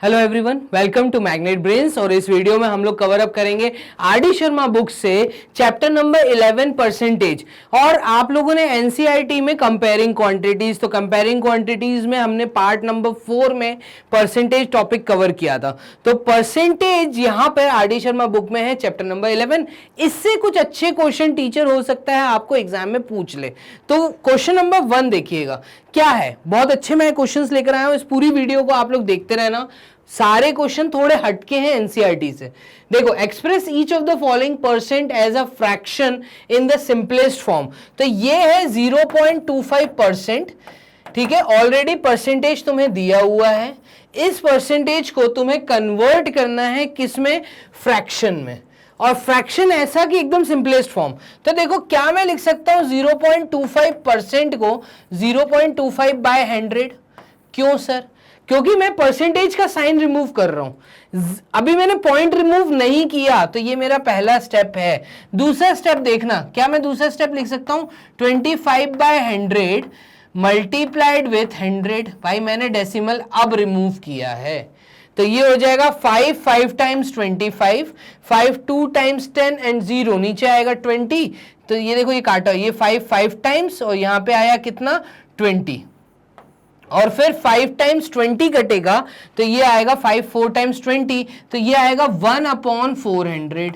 Hello everyone, welcome to Magnet Brains. और इस video में हम लोग कवर अप करेंगे आर.डी. शर्मा बुक से चैप्टर नंबर 11 परसेंटेज। और आप लोगों ने एनसीईआरटी में कंपेयरिंग क्वांटिटीज, तो कंपेयरिंग क्वांटिटीज में हमने पार्ट नंबर 4 में परसेंटेज टॉपिक कवर किया था। तो परसेंटेज यहां पर आर.डी. शर्मा बुक में है चैप्टर नंबर 11। इससे कुछ अच्छे क्वेश्चन टीचर हो सकता है आपको एग्जाम में पूछ ले। तो क्वेश्चन नंबर 1 देखिएगा क्या है। बहुत अच्छे मैं क्वेश्चंस लेकर आया हूं, इस पूरी वीडियो को आप लोग देखते रहना। सारे क्वेश्चन थोड़े हटके हैं एनसीईआरटी से। देखो, express each of the following percent as a fraction in the simplest form. तो ये है 0.25%। ठीक है, ऑलरेडी परसेंटेज तुम्हें दिया हुआ है। इस परसेंटेज को तुम्हें कन्वर्ट करना है किसमें? फ्रैक्शन में। और फ्रैक्शन ऐसा कि एकदम सिंपलेस्ट फॉर्म। तो देखो, क्या मैं लिख सकता हूं 0.25% को 0.25 बाय 100। क्यों सर? क्योंकि मैं परसेंटेज का साइन रिमूव कर रहा हूं। अभी मैंने पॉइंट रिमूव नहीं किया, तो ये मेरा पहला स्टेप है। दूसरा स्टेप देखना, क्या मैं दूसरा स्टेप लिख सकता हूं 25 बाय 100 मल्टीप्लाइड विथ 100। भाई मैंने डेसिमल अब रिमूव किया है, तो ये हो जाएगा 5 टाइम्स 25, 5 2 टाइम्स 10 एंड 0 नीचे आएगा 20। तो ये देखो, ये काटा, ये 5 टाइम्स और यहां पे आया कितना? 20। और फिर 5 टाइम्स 20 कटेगा तो ये आएगा 5 4 टाइम्स 20, तो ये आएगा 1/400।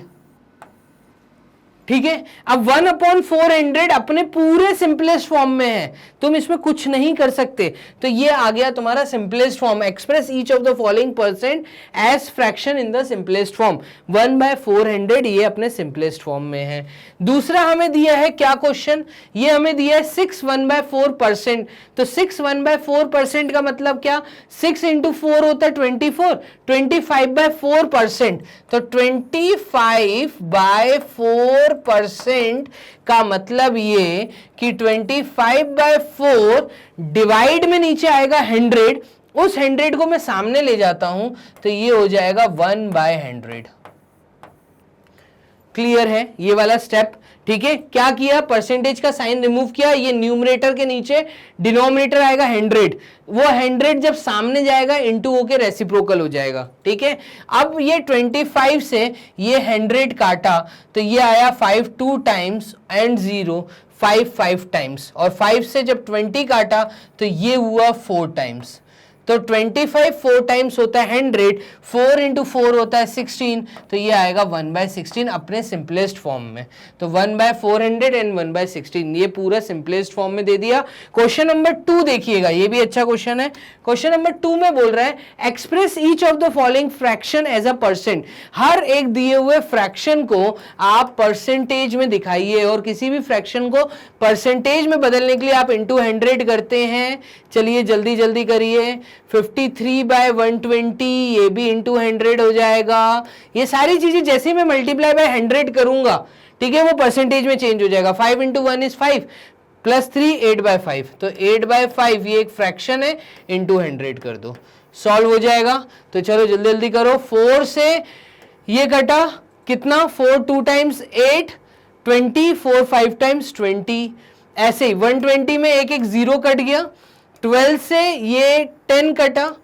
ठीक है, अब 1/400 अपने पूरे सिंपलेस्ट फॉर्म में है, तुम इसमें कुछ नहीं कर सकते। तो ये आ गया तुम्हारा simplest form. Express each of the following percent as fraction in the simplest form. 1/400 ये अपने सिंपलेस्ट फॉर्म में है। दूसरा हमें दिया है क्या क्वेश्चन? ये हमें दिया है 6 1/4%। तो 6 1/4% का मतलब क्या? 6 इंटू 4 होता है 24, 25/4%। तो 25/4% का मतलब ये कि 25/4 डिवाइड में नीचे आएगा 100। उस 100 को मैं सामने ले जाता हूं तो ये हो जाएगा 1/100। क्लियर है ये वाला स्टेप? ठीक है, क्या किया? परसेंटेज का साइन रिमूव किया। ये न्यूमरेटर के नीचे डिनोमिनेटर आएगा 100। वो 100 जब सामने जाएगा इंटू होके रेसिप्रोकल हो जाएगा। ठीक है, अब ये 25 से ये 100 काटा तो ये आया 5 2 टाइम्स एंड 0 5 टाइम्स। और 5 से जब 20 काटा तो ये हुआ 4 टाइम्स। तो 25 4 टाइम्स होता है 100, 4 इंटू 4 होता है 16। तो ये आएगा 1/16 अपने सिंपलेस्ट फॉर्म में। तो 1/400 एंड 1/16 ये पूरा सिंपलेस्ट फॉर्म में दे दिया। क्वेश्चन नंबर 2 देखिएगा, ये भी अच्छा क्वेश्चन है। क्वेश्चन नंबर 2 में बोल रहा है express each of the following fraction as a percent. हर एक दिए हुए फ्रैक्शन को आप परसेंटेज में दिखाइए। और किसी भी फ्रैक्शन को परसेंटेज में बदलने के लिए आप इंटू 100 करते हैं। चलिए जल्दी जल्दी करिए। 53/120 ये भी इंटू 100 हो जाएगा। ये सारी चीजें जैसे मैं मल्टीप्लाई बाय 100 करूंगा, ठीक है, वो परसेंटेज में चेंज हो जाएगा। 5 इंटू 1 इज 5 प्लस 3 8/5। तो 8/5 ये एक फ्रैक्शन है, इंटू 100 कर दो, सॉल्व हो जाएगा। तो चलो जल्दी जल्दी करो। 4 से ये कटा कितना? 4 2 टाइम्स 8 20, 4 5 टाइम्स 20। ऐसे ही 120 में एक एक 0 कट गया। 12 से ये 10 कटा,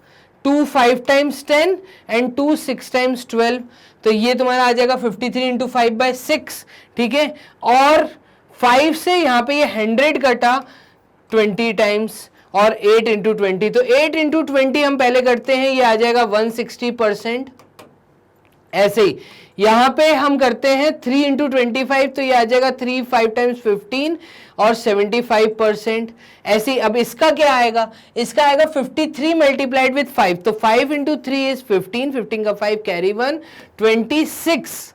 2 5 टाइम्स 10 एंड 2 6 टाइम्स 12। तो ये तुम्हारा आ जाएगा 53 इंटू 5/6। ठीक है, और 5 से यहाँ पे ये 100 कटा 20 टाइम्स और 8 इंटू 20। तो 8 इंटू 20 हम पहले करते हैं, ये आ जाएगा 160%। ऐसे ही यहां पे हम करते हैं 3 इंटू 25, तो ये आ जाएगा 3 5 टाइम्स 15 और 75%। ऐसे ही अब इसका क्या आएगा? इसका आएगा 53 मल्टीप्लाइड विथ 5। तो 5 इंटू 3 इज 15, 15 का 5 कैरी 1 26।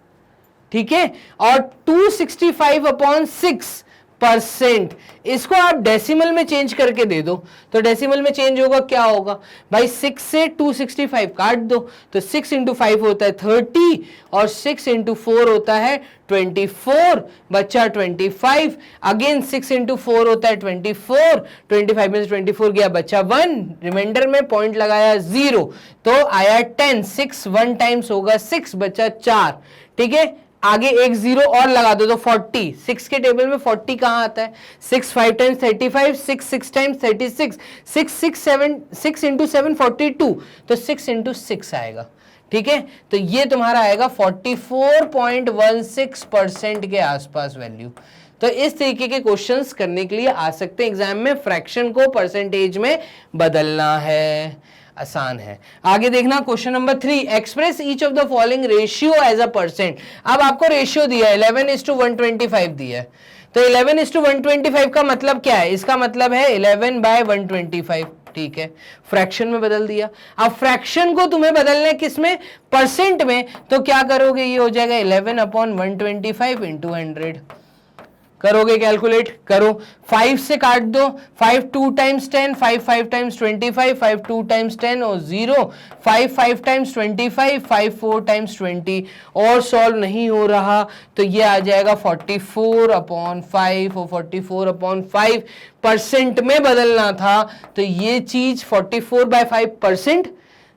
ठीक है, और 265/6%। इसको आप डेसिमल में चेंज करके दे दो, तो डेसिमल में चेंज होगा, क्या होगा भाई? 6 से 265 काट दो, तो 6 इंटू 5 होता है 30 और 6 इंटू 4 होता है 24, बच्चा 25। अगेन 6 इंटू 4 होता है 24, 25 में से 24 गया, बच्चा 1, रिमाइंडर में पॉइंट लगाया 0, तो आया 10। 6 1 टाइम्स होगा 6, बच्चा 4। ठीक है, आगे एक जीरो और लगा दो तो 40, 6 के टेबल में 40 कहां आता है? 6 5 टाइम्स 35, 6 6 टाइम्स 36, 6 6 7 6 इंटू 7 42, तो 6 इंटू 6 आएगा। ठीक है, तो ये तुम्हारा आएगा 44.16% के आसपास वैल्यू। तो इस तरीके के क्वेश्चंस करने के लिए आ सकते हैं एग्जाम में, फ्रैक्शन को परसेंटेज में बदलना है, आसान है। आगे देखना question number 3, express each of the following ratio as a percent. अब आपको रेशियो दिया है 11:125 दिया है, तो 11:125 का मतलब क्या है? इसका मतलब है 11/125। ठीक है, फ्रैक्शन में बदल दिया। अब फ्रैक्शन को तुम्हें बदलना है किसमें? परसेंट में। तो क्या करोगे? ये हो जाएगा 11/125 इंटू 100। करोगे कैलकुलेट, करो, 5 से काट दो, 5 2 टाइम्स 10, 5 5 टाइम्स 25, 5 2 टाइम्स 10 और 0, 5 5 टाइम्स 25, 5 4 टाइम्स 20, और सॉल्व नहीं हो रहा तो ये आ जाएगा 44/5, और 44/5 परसेंट में बदलना था, तो ये चीज 44/5%,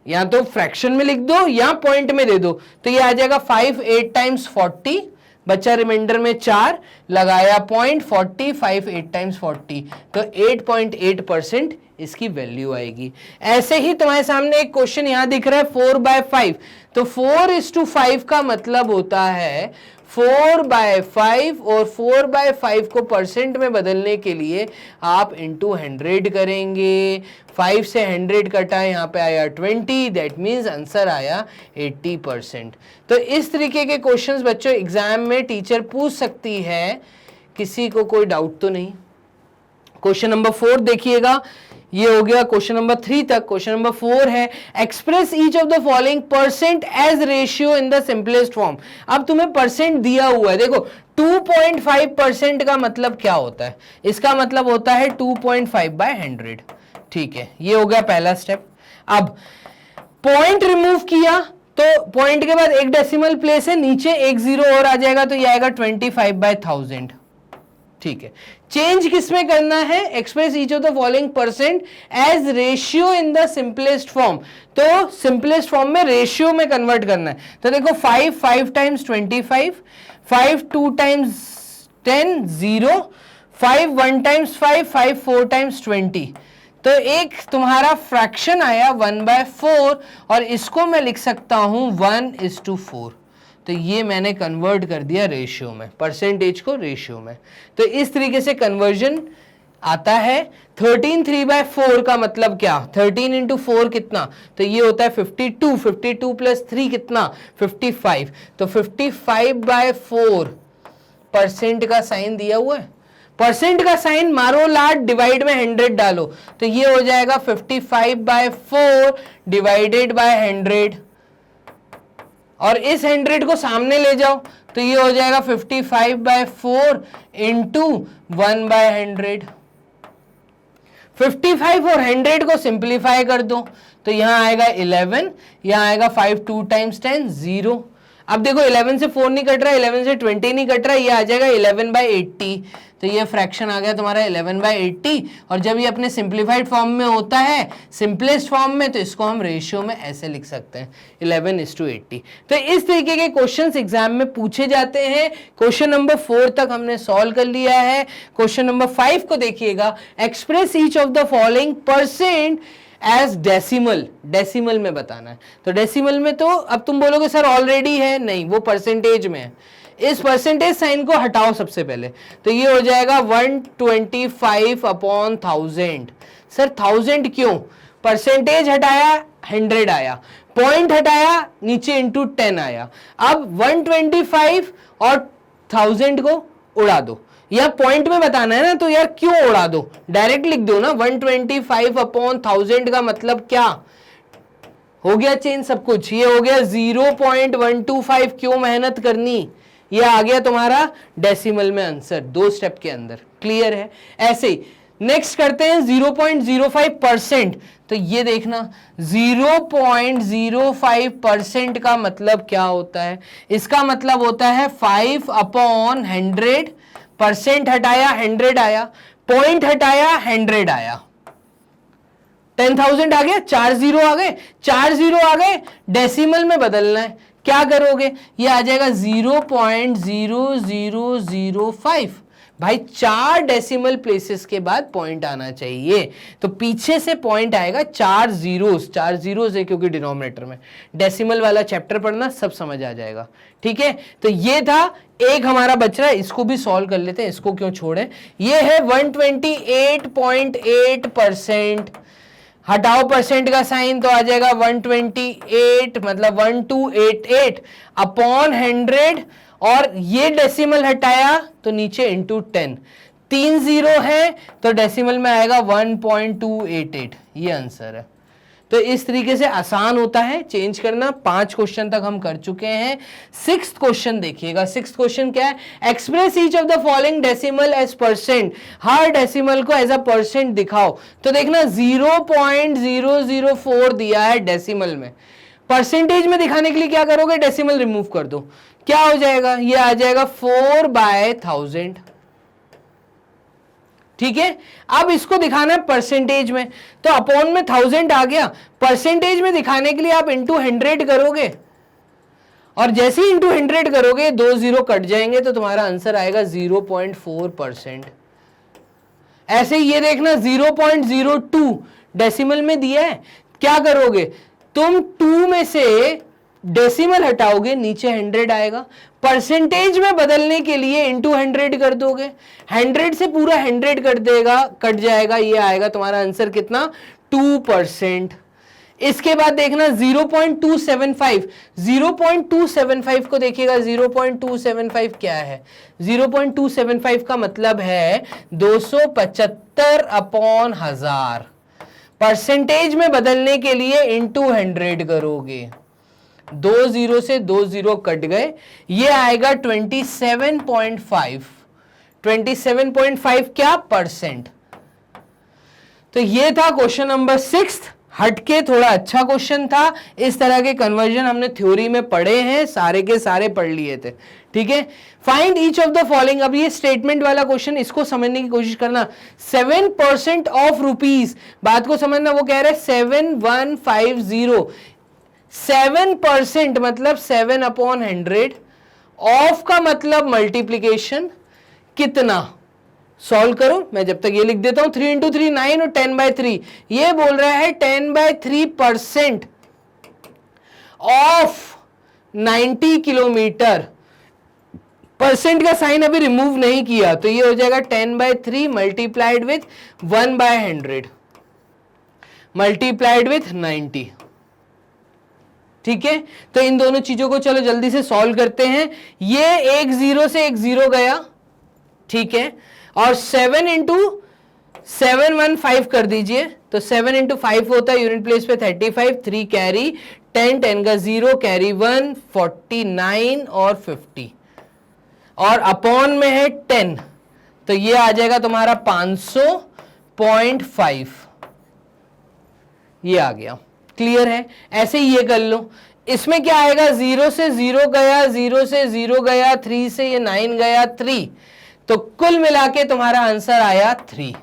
या तो फ्रैक्शन में लिख दो या पॉइंट में दे दो, तो ये आ जाएगा 5 8 टाइम्स 40, बचा रिमाइंडर में 4, लगाया पॉइंट, 40 5 8 टाइम्स 40, तो 8.8% इसकी वैल्यू आएगी। ऐसे ही तुम्हारे सामने एक क्वेश्चन यहां दिख रहा है 4/5, तो 4:5 का मतलब होता है 4/5, और 4/5 को परसेंट में बदलने के लिए आप इंटू 100 करेंगे। 5 से 100 कटा, यहाँ पे आया 20, दैट मीन्स आंसर आया 80%। तो इस तरीके के क्वेश्चंस बच्चों एग्जाम में टीचर पूछ सकती है, किसी को कोई डाउट तो नहीं? क्वेश्चन नंबर 4 देखिएगा, ये हो गया क्वेश्चन नंबर 3 तक। क्वेश्चन नंबर 4 है, express each of the following percent as ratio in the simplest form. अब तुम्हें परसेंट दिया हुआ है, देखो 2.5% का मतलब क्या होता है? इसका मतलब होता है 2.5/100। ठीक है, ये हो गया पहला स्टेप। अब पॉइंट रिमूव किया, तो पॉइंट के बाद एक डेसिमल प्लेस है, नीचे एक जीरो और आ जाएगा, तो ये आएगा 25/1000। ठीक है, चेंज किसमें करना है? Express each of the following percent as ratio in the simplest form, तो सिंपलेस्ट फॉर्म में रेशियो में कन्वर्ट करना है। तो देखो 5 5 टाइम्स 25, 5 2 टाइम्स 10 0, 5 1 टाइम्स 5, 5 4 टाइम्स 20, तो एक तुम्हारा फ्रैक्शन आया 1/4, और इसको मैं लिख सकता हूं 1:4। तो ये मैंने कन्वर्ट कर दिया रेशियो में, परसेंटेज को रेशियो में। तो इस तरीके से कन्वर्जन आता है। 13 3/4 का मतलब क्या? 13 इंटू 4 कितना? तो ये होता है 52, 52 प्लस 3 कितना? 55, तो 55/4 परसेंट का साइन दिया हुआ है। परसेंट का साइन मारो लाट, डिवाइड में 100 डालो, तो ये हो जाएगा 55/4 डिवाइडेड बाय 100, और इस 100 को सामने ले जाओ, तो ये हो जाएगा 55/4 इंटू 1/100। 55 और 100 को सिंप्लीफाई कर दो, तो यहां आएगा 11, यहां आएगा 5 2 टाइम्स 10 0। अब देखो 11 से 4 नहीं कट रहा, 11 से 20 नहीं कट रहा, ये आ जाएगा 11/80। तो ये फ्रैक्शन आ गया तुम्हारा 11/80, और जब ये अपने सिंप्लीफाइड फॉर्म में होता है, सिंपलेस्ट फॉर्म में, तो इसको हम रेशियो में ऐसे लिख सकते हैं 11:80। तो इस तरीके के क्वेश्चंस एग्जाम में पूछे जाते हैं। क्वेश्चन नंबर 4 तक हमने सॉल्व कर लिया है। क्वेश्चन नंबर 5 को देखिएगा, express each of the following percent as decimal. Decimal में बताना है, तो डेसिमल में तो अब तुम बोलोगे सर ऑलरेडी है, नहीं, वो परसेंटेज में है। इस परसेंटेज साइन को हटाओ सबसे पहले, तो ये हो जाएगा 125/1000। सर 1000 क्यों? परसेंटेज हटाया 100 आया, पॉइंट हटाया नीचे इंटू 10 आया। अब 125 और 1000 को उड़ा दो, या पॉइंट में बताना है ना, तो यार क्यों उड़ा दो, डायरेक्ट लिख दो ना। 125/1000 का मतलब क्या हो गया? चेंज सब कुछ, ये हो गया 0.125। क्यों मेहनत करनी? ये आ गया तुम्हारा डेसिमल में आंसर, 2 स्टेप के अंदर। क्लियर है? ऐसे ही नेक्स्ट करते हैं 0.05%। तो ये देखना 0.05% का मतलब क्या होता है? इसका मतलब होता है 5/100। परसेंट हटाया 100 आया, पॉइंट हटाया 100 आया, 10,000 आ गया, 4 जीरो आ गए, 4 जीरो आ गए, डेसिमल में बदलना है। क्या करोगे, ये आ जाएगा 0.0005। भाई 4 डेसिमल प्लेसेस के बाद पॉइंट आना चाहिए, तो पीछे से पॉइंट आएगा 4 जीरोस है क्योंकि डिनोमिनेटर में। डेसिमल वाला चैप्टर पढ़ना, सब समझ आ जाएगा। ठीक है, तो ये था, एक हमारा बच रहा है, इसको भी सॉल्व कर लेते हैं, इसको क्यों छोड़े। ये है 128.8%, हटाओ परसेंट का साइन तो आ जाएगा 128, मतलब 1288 अपॉन 100, और ये डेसिमल हटाया तो नीचे इंटू 10, 3 जीरो है तो डेसिमल में आएगा 1.288, ये आंसर है। तो इस तरीके से आसान होता है चेंज करना। 5 क्वेश्चन तक हम कर चुके हैं। 6th क्वेश्चन देखिएगा। 6th क्वेश्चन क्या है, express each of the following decimal as percent, हर डेसिमल को एज अ परसेंट दिखाओ। तो देखना 0.004 दिया है डेसिमल में, परसेंटेज में दिखाने के लिए क्या करोगे, डेसिमल रिमूव कर दो, क्या हो जाएगा, ये आ जाएगा 4/1000। ठीक है, अब इसको दिखाना है परसेंटेज में, तो अपॉन में 1000 आ गया, परसेंटेज में दिखाने के लिए आप इंटू 100 करोगे, और जैसे ही इंटू 100 करोगे 2 जीरो कट जाएंगे तो तुम्हारा आंसर आएगा 0.4%। ऐसे ही ये देखना 0.02 डेसिमल में दिया है, क्या करोगे तुम, 2 में से डेसिमल हटाओगे, नीचे 100 आएगा, परसेंटेज में बदलने के लिए इंटू 100 कर दोगे, 100 से पूरा 100 कट जाएगा, ये आएगा तुम्हारा आंसर कितना, 2%। इसके बाद देखना 0.275 को देखिएगा, 0.275 क्या है, 0.275 का मतलब है 275 अपॉन 1000, परसेंटेज में बदलने के लिए इंटू 100 करोगे, 2 जीरो से 2 जीरो कट गए, ये आएगा 27.5, 27.5 क्या, परसेंट। तो ये था क्वेश्चन नंबर 6, हटके थोड़ा अच्छा क्वेश्चन था। इस तरह के कन्वर्जन हमने थ्योरी में पढ़े हैं, सारे के सारे पढ़ लिए थे। ठीक है, find each of the following, अब ये स्टेटमेंट वाला क्वेश्चन, इसको समझने की कोशिश करना। 7% ऑफ रुपीज, बात को समझना, वो कह रहे हैं 7150, 7% मतलब 7 अपॉन 100, ऑफ का मतलब मल्टीप्लीकेशन, कितना, सॉल्व करो, मैं जब तक ये लिख देता हूं, 3 × 3 9 और 10/3, ये बोल रहा है 10/3% ऑफ 90 किलोमीटर, परसेंट का साइन अभी रिमूव नहीं किया, तो ये हो जाएगा 10/3 मल्टीप्लाइड विथ 1/100 मल्टीप्लाइड विथ 90। ठीक है, तो इन दोनों चीजों को चलो जल्दी से सॉल्व करते हैं। ये एक जीरो से एक जीरो गया, ठीक है, और 7 × 715 कर दीजिए, तो 7 × 5 होता है, यूनिट प्लेस पे 35, 3 कैरी, 10 10 का 0 कैरी 1, 49 और 50, और अपॉन में है 10, तो ये आ जाएगा तुम्हारा 500.5, ये आ गया। क्लियर है, ऐसे ही ये कर लो। इसमें क्या आएगा, 0 से 0 गया, 0 से 0 गया, 3 से ये 9 गया, 3, तो कुल मिला के तुम्हारा आंसर आया 3,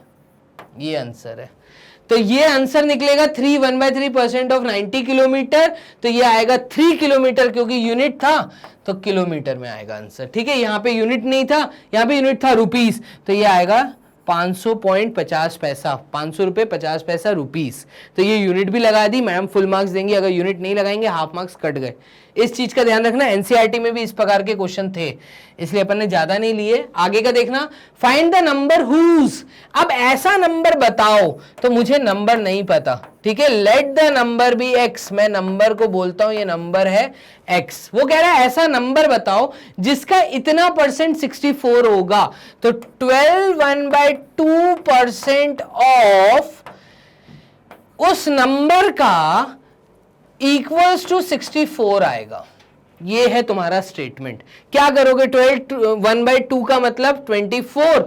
ये आंसर है। तो ये आंसर निकलेगा 3, 1/3% ऑफ 90 किलोमीटर, तो ये आएगा 3 किलोमीटर, क्योंकि यूनिट था तो किलोमीटर में आएगा आंसर। ठीक है, यहां पे यूनिट नहीं था, यहां पे यूनिट था रुपीस, तो ये आएगा 500.50 पैसा, 500 रुपये 50 पैसा रुपीस। तो ये यूनिट भी लगा दी, मैडम फुल मार्क्स देंगी, अगर यूनिट नहीं लगाएंगे हाफ मार्क्स कट गए। इस चीज का ध्यान रखना, एनसीईआरटी में भी इस प्रकार के क्वेश्चन थे, इसलिए अपन ने ज्यादा नहीं लिए। आगे का देखना, फाइंड द नंबर हुज, अब ऐसा नंबर बताओ, तो मुझे नंबर नहीं पता, ठीक है, let the number be X, मैं नंबर को बोलता हूं ये नंबर है एक्स। वो कह रहा है ऐसा नंबर बताओ जिसका इतना परसेंट 64 होगा, तो 12 1/2% ऑफ उस नंबर का इक्वल्स टू 64 आएगा। ये है तुम्हारा स्टेटमेंट। क्या करोगे, 12 1/2 का मतलब 24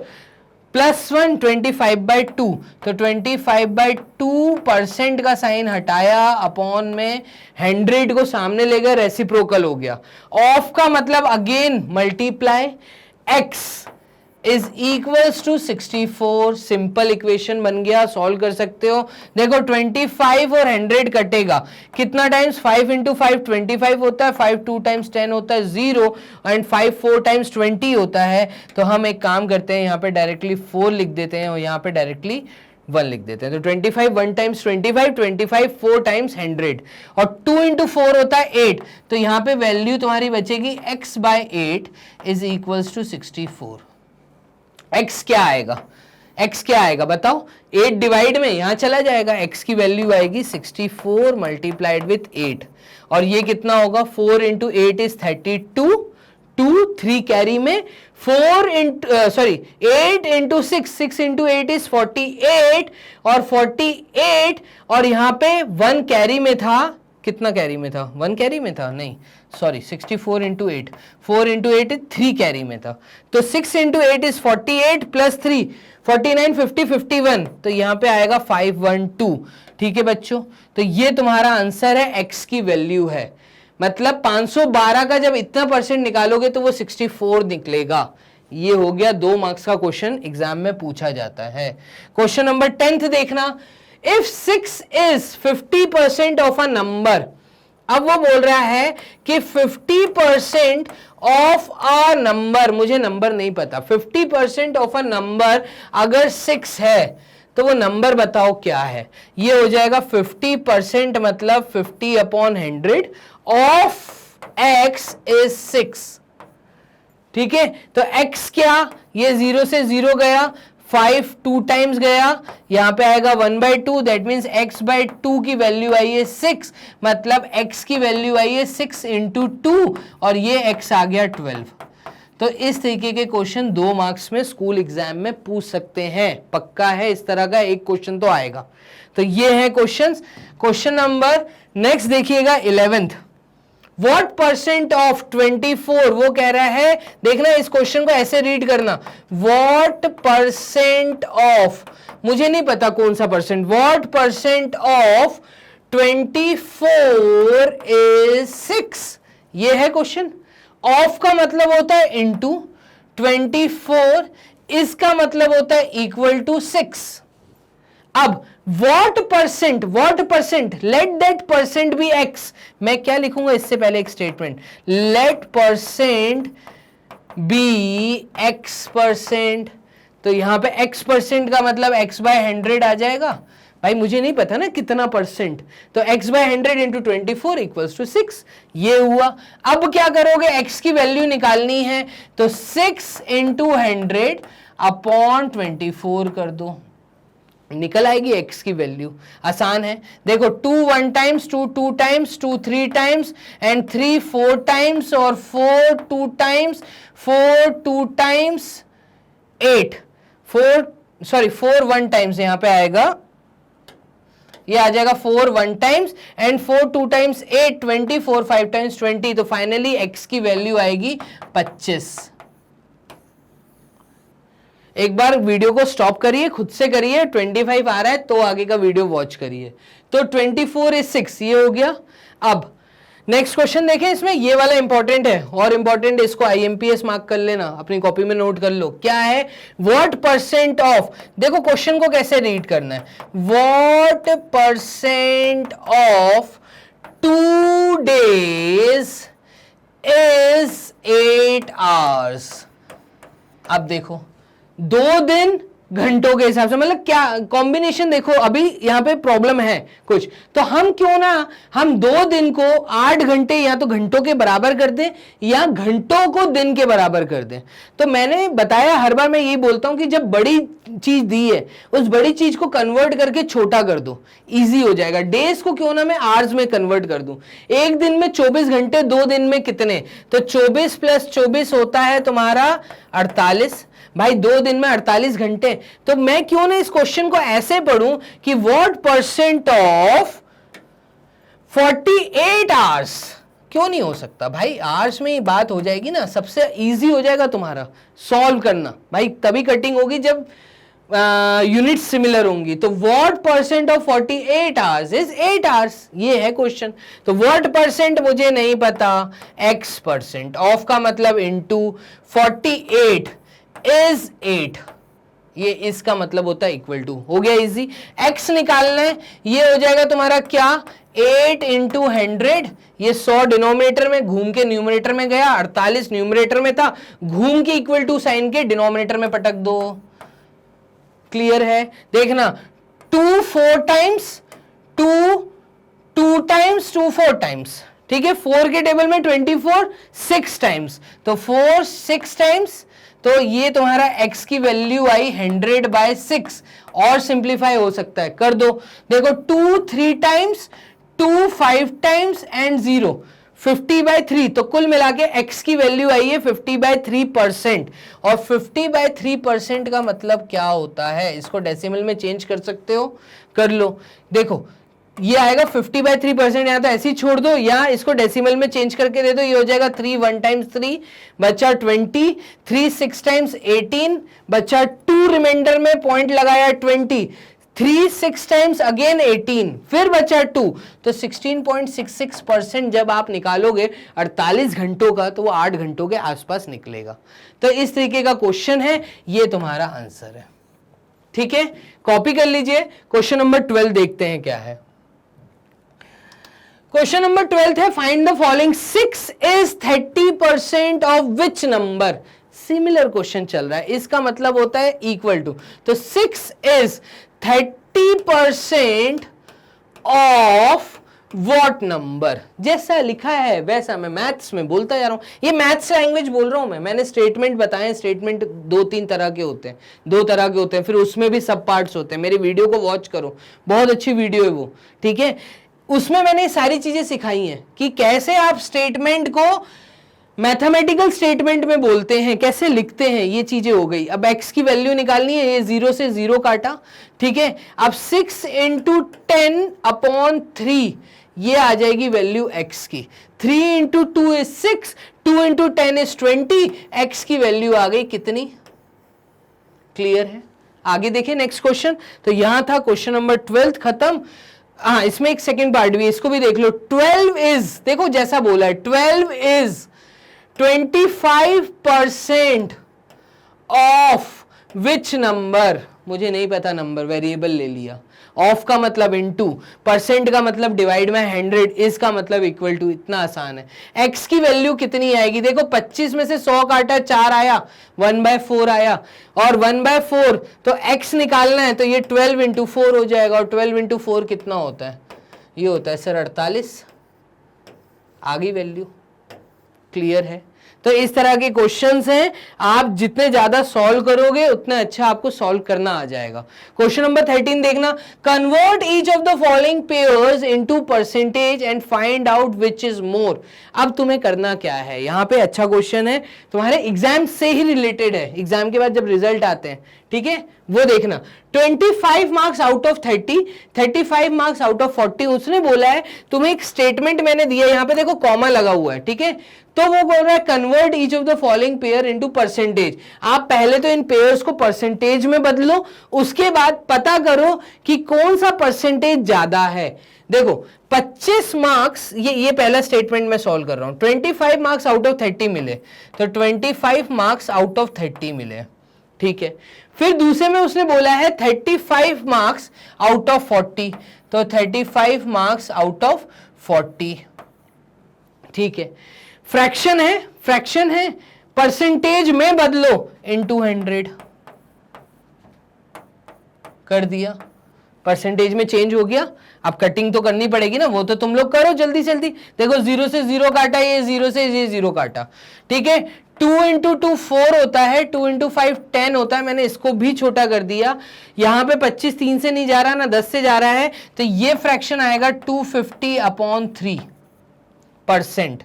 प्लस 1 25/2, तो 25/2% का साइन हटाया, अपॉन में 100 को सामने ले गए, रेसिप्रोकल हो गया। ऑफ का मतलब again multiply, x is equals to 64। Simple equation बन गया, सॉल्व कर सकते हो। देखो 25 और 100 कटेगा कितना टाइम्स, 5 इंटू 5 25 होता है, 5 2 टाइम्स 10 होता है 0, एंड 5 4 टाइम्स 20 होता है। तो हम एक काम करते हैं, यहाँ पे डायरेक्टली 4 लिख देते हैं और यहाँ पे डायरेक्टली 1 लिख देते हैं। तो 25 1 टाइम्स 25, 25 4 टाइम्स 100, और 2 इंटू 4 होता है 8। तो यहाँ पे वैल्यू तुम्हारी बचेगी x by 8 is equals to 64। x क्या आएगा, x क्या आएगा बताओ, 8 डिवाइड में यहां चला जाएगा, x की वैल्यू आएगी 64 मल्टीप्लाइड विथ 8, और ये कितना होगा, 4 इंटू 8 इज 32, 2 3 कैरी में, 8 इंटू 6, 6 इंटू 8 इज 48, और 48, और यहां पे 1 कैरी में था, कितना कैरी में था, 1 कैरी में था, नहीं सॉरी 64 इंटू 8, 4 इंटू 8 3 कैरी में था। तो 6 इंटू 8 इज 48 प्लस 3 49 50 51, तो यहां पे आएगा 512। ठीक है बच्चों, तो ये तुम्हारा आंसर है, x की वैल्यू है। मतलब 512 का जब इतना परसेंट निकालोगे तो वो 64 निकलेगा। ये हो गया 2 मार्क्स का क्वेश्चन, एग्जाम में पूछा जाता है। क्वेश्चन नंबर 10 देखना, if 6 is 50% of a number. अब वो बोल रहा है कि 50% ऑफ अ नंबर, मुझे नंबर नहीं पता, 50% ऑफ अ नंबर अगर 6 है तो वो नंबर बताओ क्या है। ये हो जाएगा 50% मतलब 50 अपॉन 100 ऑफ x इज 6। ठीक है, तो x क्या, ये 0 से 0 गया, 5 2 टाइम्स गया, यहां पे आएगा 1/2, दैट मीन्स x बाय 2 की वैल्यू आई है 6, मतलब x की वैल्यू आई है 6 इंटू 2, और ये x आ गया 12। तो इस तरीके के क्वेश्चन 2 मार्क्स में स्कूल एग्जाम में पूछ सकते हैं, पक्का है, इस तरह का एक क्वेश्चन तो आएगा। तो ये है क्वेश्चंस। क्वेश्चन नंबर नेक्स्ट देखिएगा 11th, व्हाट परसेंट ऑफ 24, वो कह रहा है, देखना इस क्वेश्चन को ऐसे रीड करना, व्हाट परसेंट ऑफ, मुझे नहीं पता कौन सा percent, what percent of 24 is 6, ये है क्वेश्चन। ऑफ का मतलब होता है इनटू, 24 इसका मतलब होता है इक्वल टू 6। अब what percent, let that percent be x, मैं क्या लिखूंगा इससे पहले एक statement, let percent be x%, तो यहां पे x% का मतलब x बाय 100 आ जाएगा। भाई मुझे नहीं पता ना कितना परसेंट, तो x by 100 into 24 equals to 6, ये हुआ। अब क्या करोगे, x की वैल्यू निकालनी है, तो 6 इंटू 100 अपॉन 24 कर दो, निकल आएगी x की वैल्यू। आसान है, देखो 2 1 times, 2 2 times, 2 3 times, and 3 4 times, और 4 2 टाइम्स, 4 2 टाइम्स 8, 4 1 टाइम्स, यहां पे आएगा, ये आ जाएगा 4 1 टाइम्स, एंड 4 2 टाइम्स 8 20, 4 5 टाइम्स 20, तो फाइनली x की वैल्यू आएगी 25। एक बार वीडियो को स्टॉप करिए, खुद से करिए, 25 आ रहा है तो आगे का वीडियो वॉच करिए। तो 24 इज 6, ये हो गया। अब नेक्स्ट क्वेश्चन देखें, इसमें ये वाला इंपॉर्टेंट है, और इंपॉर्टेंट, इसको IMPS मार्क कर लेना, अपनी कॉपी में नोट कर लो। क्या है, व्हाट परसेंट ऑफ, देखो क्वेश्चन को कैसे रीड करना है, what percent of 2 days is 8 hours। अब देखो 2 दिन घंटों के हिसाब से, मतलब क्या कॉम्बिनेशन, देखो अभी यहां पे प्रॉब्लम है कुछ, तो हम क्यों ना हम 2 दिन को 8 घंटे या तो घंटों के बराबर कर दें, या घंटों को दिन के बराबर कर दें। तो मैंने बताया, हर बार मैं यही बोलता हूं कि जब बड़ी चीज दी है, उस बड़ी चीज को कन्वर्ट करके छोटा कर दो, इजी हो जाएगा। डेज को क्यों ना मैं आवर्स में कन्वर्ट कर दूं, एक दिन में 24 घंटे, 2 दिन में कितने, तो 24 प्लस 24 होता है तुम्हारा 48, भाई 2 दिन में 48 घंटे। तो मैं क्यों ना इस क्वेश्चन को ऐसे पढ़ूं कि व्हाट परसेंट ऑफ 48 आवर्स, क्यों नहीं हो सकता भाई, आवर्स में ही बात हो जाएगी ना, सबसे इजी हो जाएगा तुम्हारा सॉल्व करना। भाई तभी कटिंग होगी जब यूनिट सिमिलर होंगी। तो what percent of 48 hours is 8 hours, ये है क्वेश्चन। तो व्हाट परसेंट मुझे नहीं पता, x%, ऑफ का मतलब इनटू 48 इज 8, ये इसका मतलब होता है इक्वल टू, हो गया इजी। x निकालना है, ये हो जाएगा तुम्हारा क्या 8 इंटू 100, ये 100 डिनोमिनेटर में घूम के न्यूमरेटर में गया, 48 न्यूमरेटर में था, घूम के इक्वल टू साइन के डिनोमिनेटर में पटक दो। क्लियर है? देखना 2 4 टाइम्स 2 2 टाइम्स 2 4 टाइम्स, ठीक है। 4 के टेबल में 24 6 टाइम्स, तो 4 6 टाइम्स, तो ये तुम्हारा x की वैल्यू आई 100/6, और सिंप्लीफाई हो सकता है, कर दो। देखो 2 3 टाइम्स 2 5 टाइम्स एंड 0 50/3, तो कुल मिला के x की वैल्यू आई है 50/3%, और 50/3% का मतलब क्या होता है, इसको डेसिमल में चेंज कर सकते हो, कर लो। देखो ये आएगा 50/3%, यहाँ तो ऐसे ही छोड़ दो, या इसको डेसिमल में चेंज करके दे दो, ये हो जाएगा 3 1 टाइम्स 3 बच्चा 20, 3 6 टाइम्स 18 बच्चा 2 रिमाइंडर में पॉइंट लगाया 20, 3 6 टाइम्स अगेन 18 फिर बचा 2, तो 16.66% जब आप निकालोगे 48 घंटों का, तो वो 8 घंटों के आसपास निकलेगा। तो इस तरीके का क्वेश्चन है, ये तुम्हारा आंसर है। ठीक है, कॉपी कर लीजिए। क्वेश्चन नंबर 12 देखते हैं क्या है। क्वेश्चन नंबर 12 है, find the following 6 is 30% of which number. Similar question चल रहा है, इसका मतलब होता है इक्वल टू, तो 6 इज 30% ऑफ व्हाट नंबर। जैसा लिखा है वैसा मैं मैथ्स में बोलता जा रहा हूं, ये मैथ्स लैंग्वेज बोल रहा हूं मैं। मैंने स्टेटमेंट बताए, स्टेटमेंट 2-3 तरह के होते हैं, 2 तरह के होते हैं, फिर उसमें भी सब पार्ट्स होते हैं। मेरी वीडियो को वॉच करो, बहुत अच्छी वीडियो है वो, ठीक है। उसमें मैंने सारी चीजें सिखाई हैं कि कैसे आप स्टेटमेंट को मैथमेटिकल स्टेटमेंट में बोलते हैं, कैसे लिखते हैं, ये चीजें हो गई। अब x की वैल्यू निकालनी है, ये 0 से 0 काटा, ठीक है। अब 6 इंटू 10/3 ये आ जाएगी वैल्यू x की। 3 into 2 is 6, 2 into 10 is 20, x की वैल्यू आ गई कितनी? क्लियर है? आगे देखिए नेक्स्ट क्वेश्चन। तो यहां था क्वेश्चन नंबर 12 खत्म। हाँ, इसमें एक सेकेंड पार्ट भी है, इसको भी देख लो। 12 इज, देखो जैसा बोला है, 12 इज 25% ऑफ विच नंबर। मुझे नहीं पता नंबर, वेरिएबल ले लिया। ऑफ का मतलब इनटू, परसेंट का मतलब डिवाइड में 100, इसका मतलब इक्वल टू। इतना आसान है। x की वैल्यू कितनी आएगी? देखो 25 में से 100 काटा, 4 आया, 1/4 आया, और 1/4 तो x निकालना है, तो ये 12 इंटू 4 हो जाएगा, और 12 इंटू 4 कितना होता है? ये होता है सर 48। आ गई वैल्यू। क्लियर है? तो इस तरह के क्वेश्चंस हैं, आप जितने ज्यादा सॉल्व करोगे उतना अच्छा आपको सॉल्व करना आ जाएगा। क्वेश्चन नंबर 13 देखना, convert each of the following pairs into percentage and find out which is more. अब तुम्हें करना क्या है, यहां पे अच्छा क्वेश्चन है, तुम्हारे एग्जाम से ही रिलेटेड है, एग्जाम के बाद जब रिजल्ट आते हैं, ठीक है, वो देखना। 25 marks out of 30, 35 marks out of 40। उसने बोला है तुम्हें एक स्टेटमेंट मैंने दिया, यहां पे देखो कॉमा लगा हुआ है, ठीक है। तो वो बोल रहा है convert each of the following pair into percentage. आप पहले तो इन पेयर्स को परसेंटेज में बदलो, उसके बाद पता करो कि कौन सा परसेंटेज ज्यादा है। देखो 25 मार्क्स, ये पहला स्टेटमेंट मैं सॉल्व कर रहा हूं। 25 मार्क्स आउट ऑफ 30 मिले, तो 25 मार्क्स आउट ऑफ 30 मिले, ठीक है। फिर दूसरे में उसने बोला है 35 मार्क्स आउट ऑफ 40, तो 35 मार्क्स आउट ऑफ 40, ठीक है। फ्रैक्शन है, फ्रैक्शन है, परसेंटेज में बदलो इनटू 100 कर दिया, परसेंटेज में चेंज हो गया। अब कटिंग तो करनी पड़ेगी ना, वो तो तुम लोग करो जल्दी जल्दी। देखो 0 से 0 काटा, ये 0 से ये 0 काटा, ठीक है। 2 इंटू 2 4 होता है, 2 इंटू 5 10 होता है। मैंने इसको भी छोटा कर दिया। यहां पे 25 3 से नहीं जा रहा ना, 10 से जा रहा है, तो ये फ्रैक्शन आएगा 250/3%।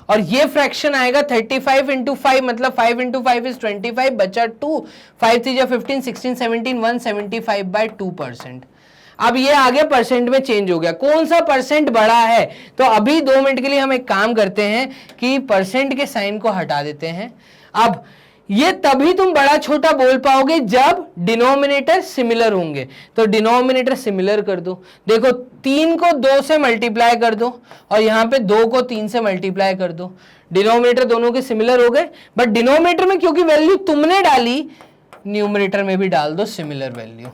और ये फ्रैक्शन आएगा 35 इंटू 5, मतलब 5 इंटू 5 इज 25, बचा 2, 5 3 जा 15, 16 17, 175/2%। अब ये आगे परसेंट में चेंज हो गया, कौन सा परसेंट बड़ा है? तो अभी 2 मिनट के लिए हम एक काम करते हैं कि परसेंट के साइन को हटा देते हैं। अब ये तभी तुम बड़ा छोटा बोल पाओगे जब डिनोमिनेटर सिमिलर होंगे। तो डिनोमिनेटर सिमिलर कर दो, देखो 3 को 2 से मल्टीप्लाई कर दो और यहां पे 2 को 3 से मल्टीप्लाई कर दो। डिनोमिनेटर दोनों के सिमिलर हो गए, बट डिनोमिनेटर में क्योंकि वैल्यू तुमने डाली, न्यूमरेटर में भी डाल दो सिमिलर वैल्यू।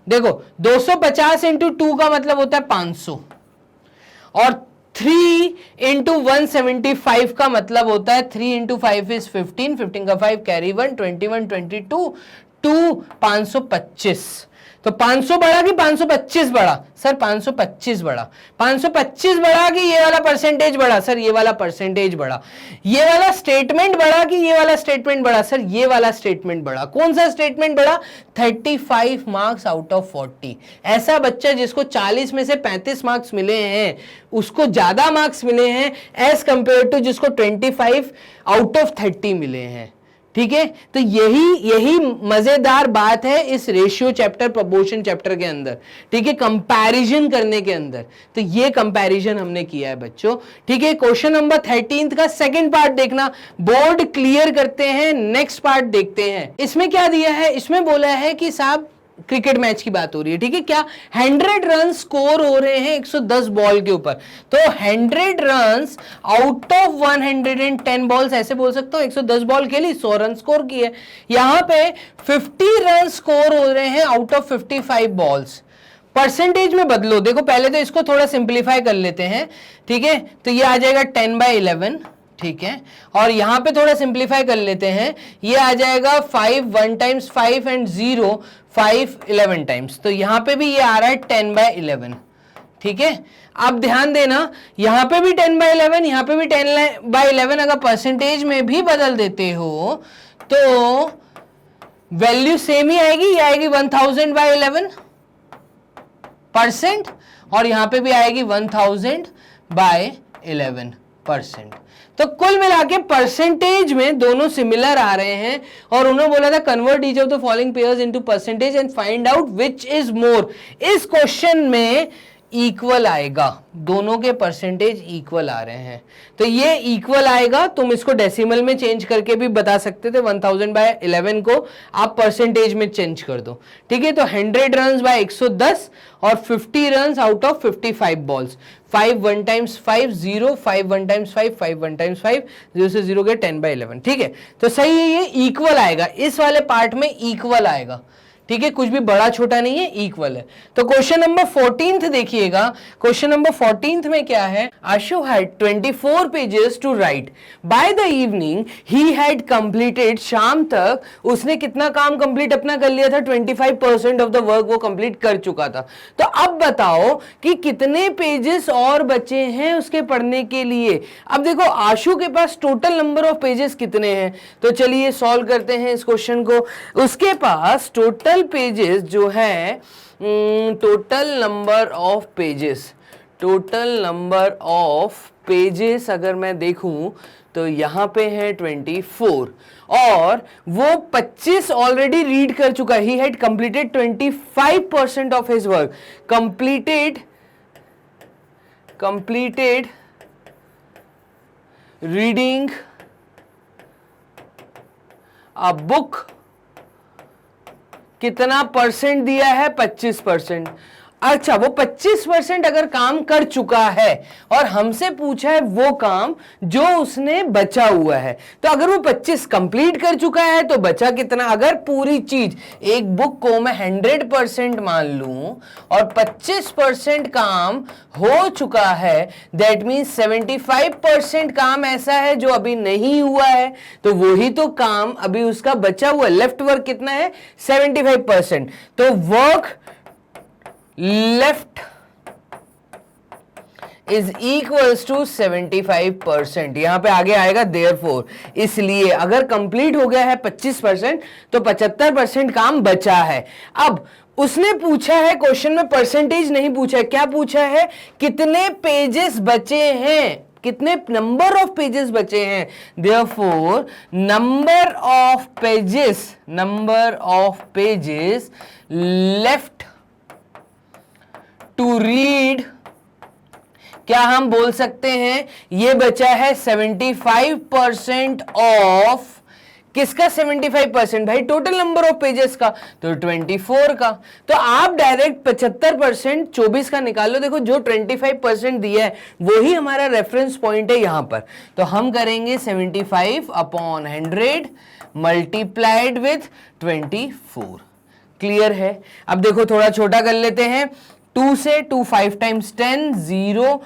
देखो 250 इंटू 2 का मतलब होता है 500 और 3 इंटू 175 का मतलब होता है 3 इंटू 5 इज 15, 15 का 5 कैरी 1, 21, 22, 2 525। तो 500 बढ़ा कि 525 बढ़ा? सर 525 बढ़ा। 525 बढ़ा कि ये वाला परसेंटेज बढ़ा? सर ये वाला परसेंटेज बढ़ा। ये वाला स्टेटमेंट बढ़ा कि ये वाला स्टेटमेंट बढ़ा? सर ये वाला स्टेटमेंट बढ़ा। कौन सा स्टेटमेंट बढ़ा? 35 मार्क्स आउट ऑफ 40। ऐसा बच्चा जिसको 40 में से 35 मार्क्स मिले हैं उसको ज्यादा मार्क्स मिले हैं एज कंपेयर टू जिसको 25 आउट ऑफ 30 मिले हैं। ठीक है, तो यही मजेदार बात है इस रेशियो चैप्टर, प्रोपोर्शन चैप्टर के अंदर। ठीक है, कंपैरिजन करने के अंदर, तो ये कंपैरिजन हमने किया है बच्चों। ठीक है, क्वेश्चन नंबर 13 का सेकंड पार्ट देखना, बोर्ड क्लियर करते हैं, नेक्स्ट पार्ट देखते हैं। इसमें क्या दिया है? इसमें बोला है कि साहब क्रिकेट मैच की बात हो रही है। ठीक है, क्या 100 रन स्कोर हो रहे हैं 110 बॉल के ऊपर, तो 100 रन आउट ऑफ 110 बॉल्स, ऐसे बोल सकते हो 110 बॉल खेली 100 रन स्कोर किए। यहां पे 50 रन स्कोर हो रहे हैं आउट ऑफ 55 बॉल्स। परसेंटेज में बदलो, देखो पहले तो इसको थोड़ा सिंप्लीफाई कर लेते हैं। ठीक है, तो ये आ जाएगा 10/11। ठीक है, और यहां पे थोड़ा सिंप्लीफाई कर लेते हैं, ये आ जाएगा 5 1 टाइम्स 5 एंड 0 5 11 टाइम्स, तो यहां पे भी ये आ रहा है 10/11। ठीक है, अब ध्यान देना यहां पे भी 10/11, यहां पे भी 10/11। अगर परसेंटेज में भी बदल देते हो तो वैल्यू सेम ही आएगी, ये आएगी 1000/11%, और यहां पे भी आएगी 1000/11%। तो कुल मिला के परसेंटेज में दोनों सिमिलर आ रहे हैं, और उन्होंने बोला था convert each of the following pairs into percentage and find out which is more. इस क्वेश्चन में इक्वल आएगा, दोनों के परसेंटेज इक्वल आ रहे हैं, तो ये इक्वल आएगा। तुम इसको डेसिमल में चेंज करके भी बता सकते थे, 1000/11 को आप परसेंटेज में चेंज कर दो। ठीक है, तो 100 रन बाय 110 और 50 run out of 55 balls. 5 1 times 5 0, 5 1 times 5 5 1 times 5, 0 से 0 गए 10/11। ठीक है, तो सही है, ये इक्वल आएगा, इस वाले पार्ट में इक्वल आएगा। ठीक है, कुछ भी बड़ा छोटा नहीं है, इक्वल है। तो क्वेश्चन नंबर 14 देखिएगा। क्वेश्चन नंबर 14 में क्या है? Ashu had 24 pages to write by the evening he had completed. शाम तक उसने कितना काम कंप्लीट अपना कर लिया था? 25% ऑफ द वर्क वो कंप्लीट कर चुका था। तो अब बताओ कि कितने पेजेस और बचे हैं उसके पढ़ने के लिए। अब देखो आशु के पास टोटल नंबर ऑफ पेजेस कितने हैं, तो चलिए सॉल्व करते हैं इस क्वेश्चन को। उसके पास टोटल पेजेस जो है, टोटल नंबर ऑफ पेजेस अगर मैं देखूं तो यहां पे है 24, और वो 25 ऑलरेडी रीड कर चुका है। ही had completed 25% of his work. Completed reading a book कितना परसेंट दिया है? 25%। अच्छा, वो 25% अगर काम कर चुका है और हमसे पूछा है वो काम जो उसने बचा हुआ है, तो अगर वो 25 कंप्लीट कर चुका है तो बचा कितना? अगर पूरी चीज, एक बुक को मैं 100% मान लूं और 25% काम हो चुका है, दैट मीन्स 75% काम ऐसा है जो अभी नहीं हुआ है, तो वही तो काम अभी उसका बचा हुआ है। लेफ्ट वर्क कितना है? 75%। तो work left is equals to 75%। यहां पे आगे आएगा देयरफॉर, इसलिए अगर कंप्लीट हो गया है 25% तो 75% काम बचा है। अब उसने पूछा है, क्वेश्चन में परसेंटेज नहीं पूछा है, क्या पूछा है? कितने पेजेस बचे हैं, कितने नंबर ऑफ पेजेस बचे हैं। Therefore number of pages left to read, क्या हम बोल सकते हैं? ये बचा है 75% ऑफ किसका 75% भाई? टोटल नंबर ऑफ पेजेस का, तो 24 का। तो आप डायरेक्ट 75% 24 का निकाल लो। देखो जो 25% दिया है वही हमारा रेफरेंस पॉइंट है यहां पर। तो हम करेंगे 75/100 मल्टीप्लाइड विथ 24। क्लियर है? अब देखो थोड़ा छोटा कर लेते हैं। 2 से 2 5 टाइम्स 10 0,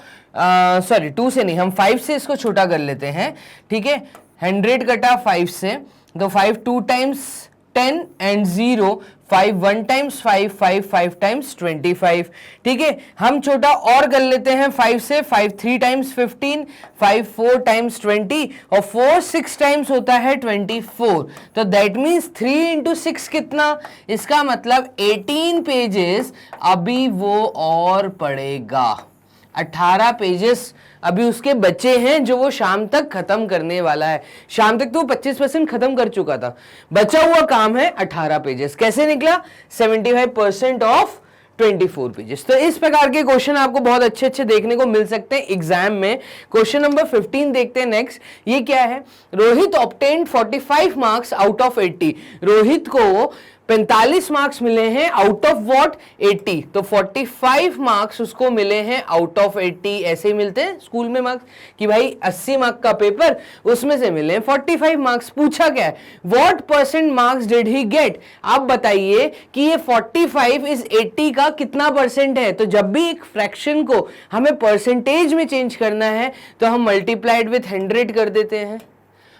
सॉरी 2 से नहीं, हम 5 से इसको छोटा कर लेते हैं। ठीक है, 100 कटा 5 से, तो 5 2 टाइम्स 10 एंड 0, 5 1 टाइम्स 5, 5 5 टाइम्स 25। ठीक है, हम छोटा और कर लेते हैं 5 से, 5 3 टाइम्स 15, 5 4 टाइम्स 20 और 4 6 टाइम्स होता है 24। तो दैट मीन्स 3 इंटू 6 कितना? इसका मतलब 18 पेजेस अभी वो और पढ़ेगा। 18 पेजेस अभी उसके बचे हैं जो वो शाम तक खत्म करने वाला है। शाम तक तो 25% खत्म कर चुका था, बचा हुआ काम है 18 पेजेस। कैसे निकला? 75% ऑफ 24 पेजेस। तो इस प्रकार के क्वेश्चन आपको बहुत अच्छे अच्छे देखने को मिल सकते हैं एग्जाम में। क्वेश्चन नंबर 15 देखते हैं नेक्स्ट। ये क्या है? Rohit obtained 45 marks out of 80। Rohit को 45 मार्क्स मिले हैं आउट ऑफ व्हाट? 80। तो 45 मार्क्स उसको मिले हैं आउट ऑफ 80। ऐसे ही मिलते हैं स्कूल में मार्क्स कि भाई 80 मार्क्स का पेपर, उसमें से मिले हैं 45 मार्क्स। पूछा क्या है? What percent marks did he get? आप बताइए कि ये 45 इस 80 का कितना परसेंट है। तो जब भी एक फ्रैक्शन को हमें परसेंटेज में चेंज करना है तो हम मल्टीप्लाइड विथ 100 कर देते हैं,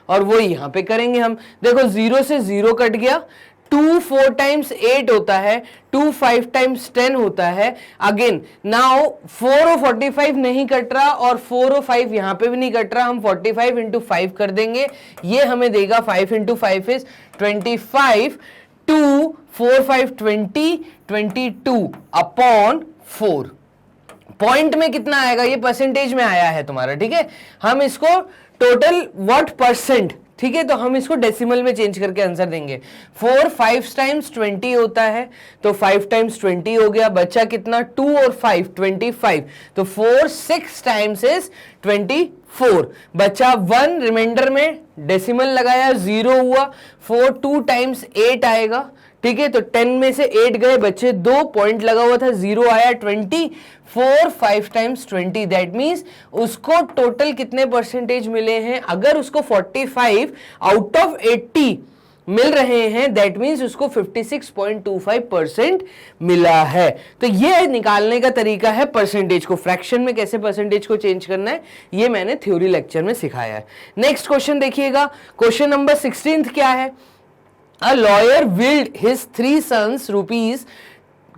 और वो यहां पे करेंगे हम। देखो 0 से 0 कट गया, 2 4 टाइम्स 8 होता है, 2 5 टाइम्स 10 होता है। अगेन नाउ 4 और 45 नहीं कट रहा, और 4 और 5 यहां पे भी नहीं कट रहा। हम 45 इंटू 5 कर देंगे, ये हमें देगा 5 इंटू 5 इज 25, 2 4 5 20, 22 अपॉन 4। पॉइंट में कितना आएगा? ये परसेंटेज में आया है तुम्हारा। ठीक है, हम इसको टोटल व्हाट परसेंट, ठीक है, तो हम इसको डेसिमल में चेंज करके आंसर देंगे। 4 5 टाइम्स 20 होता है, तो 5 टाइम्स 20 हो गया। बचा कितना? 2 और 5 25। तो 4 6 टाइम्स इज 24। बचा 1, रिमाइंडर में डेसिमल लगाया, 0 हुआ। 4 2 टाइम्स 8 आएगा। ठीक है, तो 10 में से 8 गए, बचे 2, पॉइंट लगा हुआ था, 0 आया। 20 4 5 टाइम्स 20, दैट मीन्स उसको टोटल कितने परसेंटेज मिले हैं? अगर उसको 45 आउट ऑफ 80 मिल रहे हैं, दैट मीन्स उसको 56.25% मिला है। तो ये निकालने का तरीका है परसेंटेज को, फ्रैक्शन में कैसे परसेंटेज को चेंज करना है, ये मैंने थ्योरी लेक्चर में सिखाया है। नेक्स्ट क्वेश्चन देखिएगा, क्वेश्चन नंबर 16 क्या है? A lawyer willed his 3 sons rupees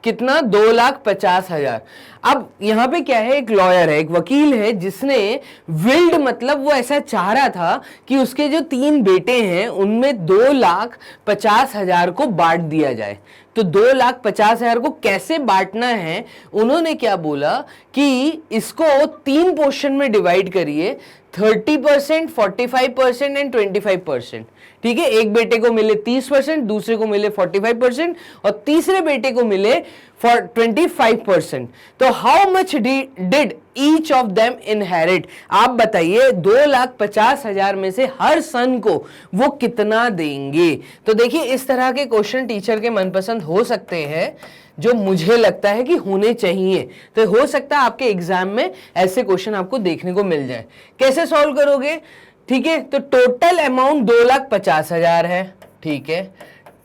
कितना? 2,50,000। अब यहां पे क्या है? एक लॉयर है, एक वकील है, जिसने विल्ड मतलब वो ऐसा चाह रहा था कि उसके जो 3 बेटे हैं उनमें 2,50,000 को बांट दिया जाए। तो 2,50,000 को कैसे बांटना है? उन्होंने क्या बोला कि इसको 3 पोर्शन में डिवाइड करिए, 30%, 45% एंड 25%। ठीक है, एक बेटे को मिले 30%, दूसरे को मिले 45% और तीसरे बेटे को मिले 25%। तो how much did each of them inherit? आप बताइए 2,50,000 में से हर सन को वो कितना देंगे? तो देखिए इस तरह के क्वेश्चन टीचर के मनपसंद हो सकते हैं, जो मुझे लगता है कि होने चाहिए। तो हो सकता है आपके एग्जाम में ऐसे क्वेश्चन आपको देखने को मिल जाए। कैसे सॉल्व करोगे? ठीक है, तो टोटल अमाउंट 2,50,000 है। ठीक है,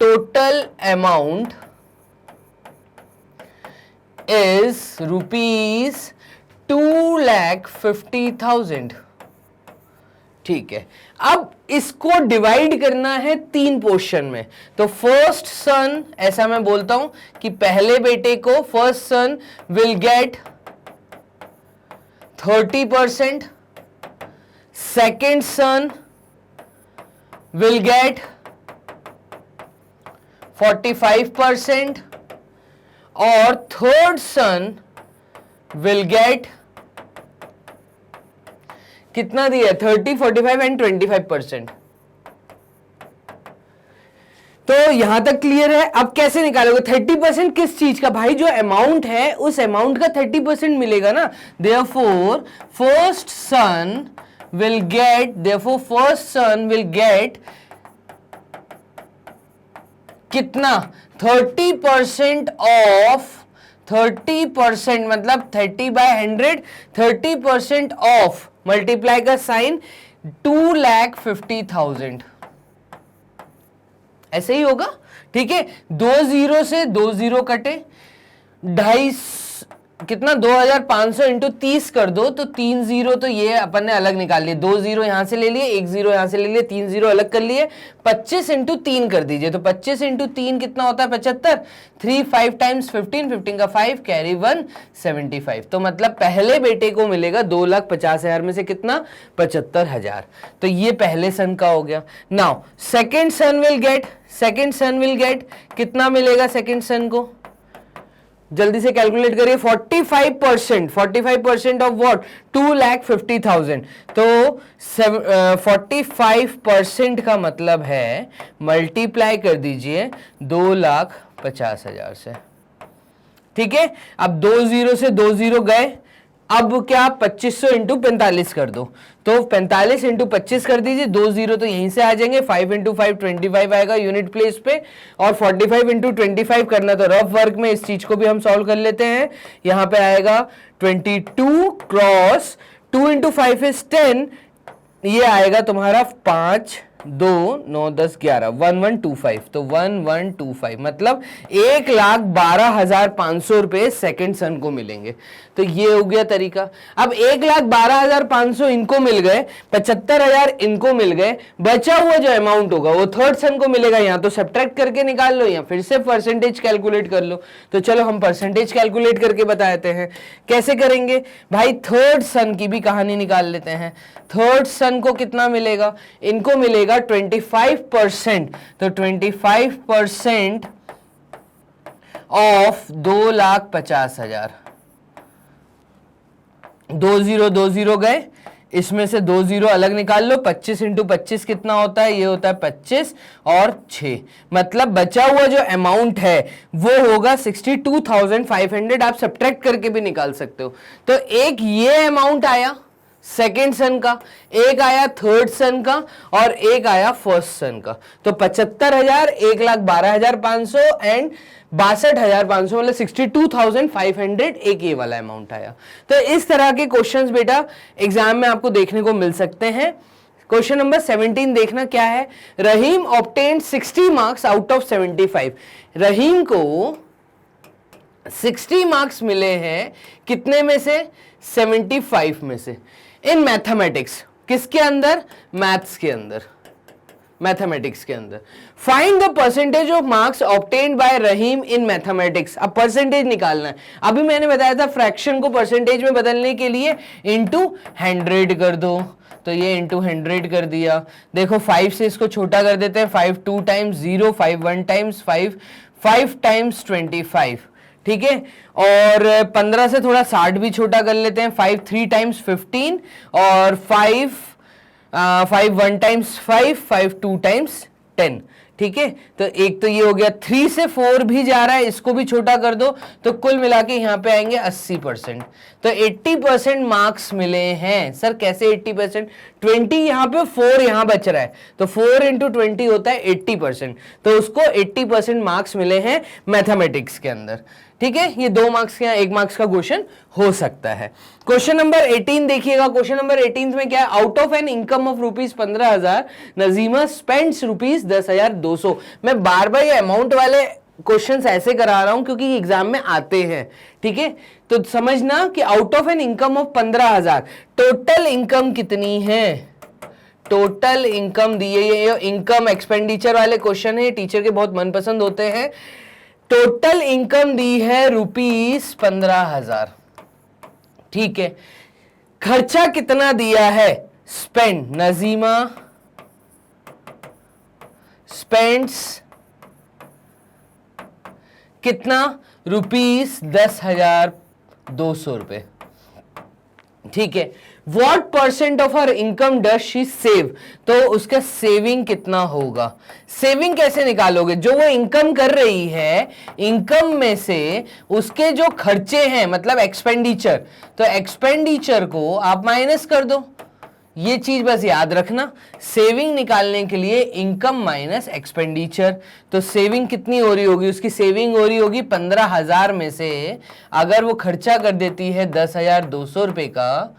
टोटल अमाउंट इज ₹2,50,000। ठीक है, अब इसको डिवाइड करना है 3 पोर्शन में। तो फर्स्ट सन, ऐसा मैं बोलता हूं कि पहले बेटे को first son will get 30%, second son will get 45% और थर्ड सन विल गेट कितना दिया? 30, 45 एंड 25%। तो यहां तक क्लियर है। अब कैसे निकालोगे? 30% किस चीज का? भाई जो अमाउंट है उस अमाउंट का 30% मिलेगा ना। Therefore first son will get कितना 30% ऑफ, 30% मतलब 30/100, 30% ऑफ, मल्टीप्लाई का साइन 2,50,000, ऐसे ही होगा। ठीक है, 2 जीरो से 2 जीरो कटे, 2.5 कितना 2,500 इंटू 30 कर दो तो 3 जीरो तो ये अपन ने अलग निकाल लिए, 2 जीरो यहां से ले लिए, 1 जीरो यहां से ले लिए, 3 जीरो अलग कर लिए, 25 इंटू 3 कर दीजिए, तो 25 इंटू 3 कितना होता है 75, 3 5 टाइम्स 15, 15 का 5 कैरी 1 75। तो मतलब पहले बेटे को मिलेगा 2,50,000 में से कितना 75,000। तो ये पहले सन का हो गया। Now second son will get कितना मिलेगा सेकेंड सन को, जल्दी से कैलकुलेट करिए। 45% ऑफ व्हाट 2,50,000, तो 45% का मतलब है मल्टीप्लाई कर दीजिए 2,50,000 से। ठीक है, अब 2 जीरो से 2 जीरो गए, अब क्या 2500 इंटू 45 कर दो, तो 45 इंटू 25 कर दीजिए, 2 जीरो तो यहीं से आ जाएंगे, 5 इंटू 5 25 आएगा यूनिट प्लेस पे, और 45 इंटू 25 करना तो रफ वर्क में इस चीज को भी हम सॉल्व कर लेते हैं। यहां पे आएगा 22 क्रॉस 2 इंटू 5 इज 10, ये आएगा तुम्हारा 5 2 9 10 11 1125, तो 1125 मतलब 1,12,500 रुपए सेकेंड सन को मिलेंगे। तो ये हो गया तरीका। अब 1,12,500 इनको मिल गए, 75,000 इनको मिल गए, बचा हुआ जो अमाउंट होगा वो थर्ड सन को मिलेगा। यहाँ तो सब्ट्रैक्ट करके निकाल लो या फिर से परसेंटेज कैलकुलेट कर लो। तो चलो हम परसेंटेज कैलकुलेट करके बताते हैं कैसे करेंगे भाई। थर्ड सन की भी कहानी निकाल लेते हैं। थर्ड सन को कितना मिलेगा, इनको मिलेगा 25%, तो 25% ऑफ 2,50,000। 2 जीरो गए, इसमें से 2 जीरो अलग निकाल लो, 25 इंटू 25 कितना होता है, ये होता है 25 और 6, मतलब बचा हुआ जो अमाउंट है वो होगा 62,500। आप सब्ट्रैक्ट करके भी निकाल सकते हो। तो एक ये अमाउंट आया सेकेंड सन का, एक आया थर्ड सन का, और एक आया फर्स्ट सन का। तो 75,000, 1,12,500 एंड 62,500 मतलब 62,500 एक ये वाला अमाउंट आया। तो इस तरह के क्वेश्चंस बेटा एग्जाम में आपको देखने को मिल सकते हैं। क्वेश्चन नंबर 17 देखना क्या है। रहीम ऑब्टेन्ड 60 मार्क्स आउट ऑफ 75। रहीम को 60 मार्क्स मिले हैं कितने में से, 75 में से, इन मैथमेटिक्स। किसके अंदर, मैथ्स के अंदर, मैथमेटिक्स के अंदर। Find the percentage of marks obtained by Rahim in mathematics. अब परसेंटेज निकालना है। अभी मैंने बताया था फ्रैक्शन को परसेंटेज में बदलने के लिए इनटू 100 कर दो, तो ये इनटू 100 कर दिया। देखो 5 से इसको छोटा कर देते हैं, 5 2 टाइम्स 0, 5 1 टाइम्स 5, 5 टाइम्स 25, ठीक है। और 15 से थोड़ा 60 भी छोटा कर लेते हैं, 5 3 टाइम्स 15 और 5 1 टाइम्स 5, 5 2 टाइम्स 10, ठीक है। तो एक तो ये हो गया, 3 से 4 भी जा रहा है, इसको भी छोटा कर दो, तो कुल मिला के यहाँ पे आएंगे 80%। तो 80% मार्क्स मिले हैं। सर कैसे 80%, 20 यहाँ पे, 4 यहाँ बच रहा है, तो 4 इंटू 20 होता है 80%। तो उसको 80% मार्क्स मिले हैं मैथमेटिक्स के अंदर, ठीक है। ये 2 मार्क्स का 1 मार्क्स का क्वेश्चन हो सकता है। क्वेश्चन नंबर 18 देखिएगा। क्वेश्चन नंबर 18 में क्या है, out of an income of ₹15,000 Najima spends ₹10,200। मैं बार बार ये अमाउंट वाले क्वेश्चंस ऐसे करा रहा हूं क्योंकि एग्जाम में आते हैं, ठीक है। तो समझना कि out of an income of 15,000 total income कितनी है, टोटल इनकम दी है। ये इनकम एक्सपेंडिचर वाले क्वेश्चन है, टीचर के बहुत मनपसंद होते हैं। टोटल इनकम दी है ₹15,000, ठीक है। खर्चा कितना दिया है, स्पेंड, नजीमा स्पेंड्स कितना, ₹10,200, ठीक है। What % of her income does she save, तो उसका सेविंग कितना होगा। सेविंग कैसे निकालोगे, जो वो इनकम कर रही है, इनकम में से उसके जो खर्चे हैं मतलब एक्सपेंडिचर, तो एक्सपेंडिचर को आप माइनस कर दो, ये चीज बस याद रखना, सेविंग निकालने के लिए इनकम माइनस एक्सपेंडिचर। तो सेविंग कितनी हो रही होगी, उसकी सेविंग हो रही होगी 15,000 में से अगर वो खर्चा कर देती है 10,200 रुपए का,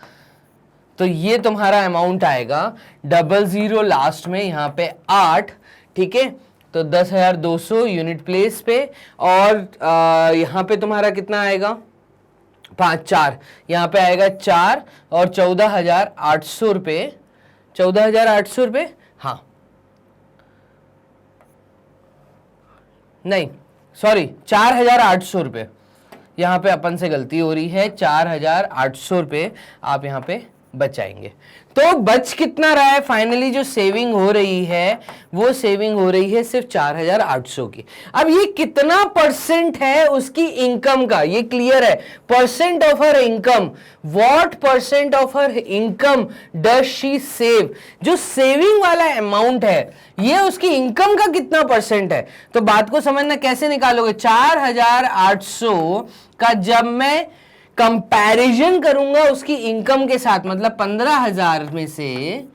तो ये तुम्हारा अमाउंट आएगा 00 लास्ट में यहाँ पे 8, ठीक है। तो 10,200 यूनिट प्लेस पे, और यहाँ पे तुम्हारा कितना आएगा 4, यहाँ पे आएगा 4 और 14,800 रुपये, 14,800 रुपये, हाँ नहीं सॉरी 4,800 रुपये, यहाँ पे अपन से गलती हो रही है, 4,800 रुपये आप यहाँ पे बचाएंगे। तो बच कितना रहा है फाइनली, जो सेविंग हो रही है वो सेविंग हो रही है सिर्फ 4,800 की। अब ये कितना परसेंट है उसकी इनकम का, ये क्लियर है, percent of her income, what percent of her income does she save, जो सेविंग वाला अमाउंट है ये उसकी इनकम का कितना परसेंट है। तो बात को समझना कैसे निकालोगे, 4,800 का जब मैं कंपैरिजन करूंगा उसकी इनकम के साथ, मतलब 15,000 में से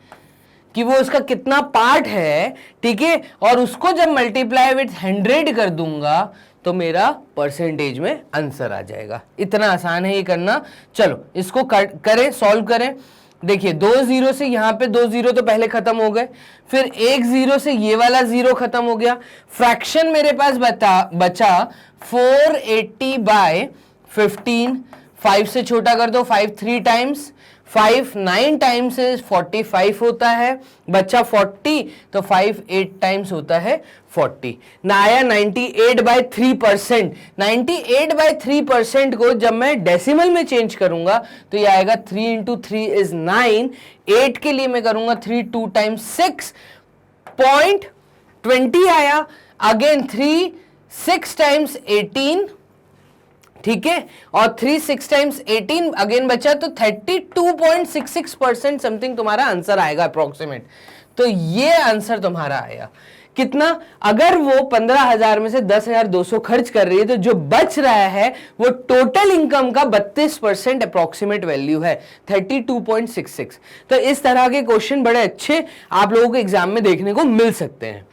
कि वो उसका कितना पार्ट है, ठीक है, और उसको जब मल्टीप्लाई विथ 100 कर दूंगा तो मेरा परसेंटेज में आंसर आ जाएगा। इतना आसान है ये करना। चलो इसको करें, सॉल्व करें। देखिए 2 0 से यहाँ पे 2 0 तो पहले खत्म हो गए, फिर 1 0 से ये वाला 0 खत्म हो गया, फ्रैक्शन मेरे पास बचा 480/15, 5 से छोटा कर दो, 5 3 टाइम्स, 5 9 टाइम्स से 45 होता है, बच्चा 40, तो 5 8 टाइम्स होता है 40 ना, आया 98/3%। 98/3% को जब मैं डेसिमल में चेंज करूंगा तो ये आएगा 3 × 3 इज 9, 8 के लिए मैं करूंगा 3 2 टाइम्स 6.20 आया, अगेन 3 6 टाइम्स 18, ठीक है, और 3 6 टाइम्स 18 अगेन बचा, तो 32.66% समथिंग तुम्हारा आंसर आएगा अप्रोक्सीमेट। तो ये आंसर तुम्हारा आया कितना, अगर वो 15,000 में से 10,200 खर्च कर रही है तो जो बच रहा है वो टोटल इनकम का 32% अप्रोक्सीमेट वैल्यू है, 32.66। तो इस तरह के क्वेश्चन बड़े अच्छे आप लोगों को एग्जाम में देखने को मिल सकते हैं।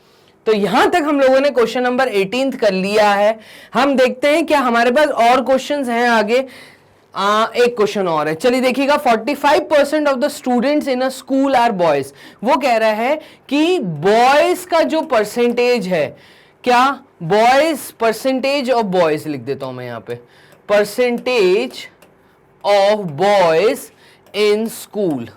तो यहां तक हम लोगों ने क्वेश्चन नंबर 18 कर लिया है। हम देखते हैं क्या हमारे पास और क्वेश्चंस हैं आगे। एक क्वेश्चन और है, चलिए देखिएगा। 45% of the students in a school are boys. वो कह रहा है कि बॉयज का जो परसेंटेज है, क्या बॉयज, परसेंटेज ऑफ बॉयज लिख देता हूं मैं यहां पे, percentage of boys in school,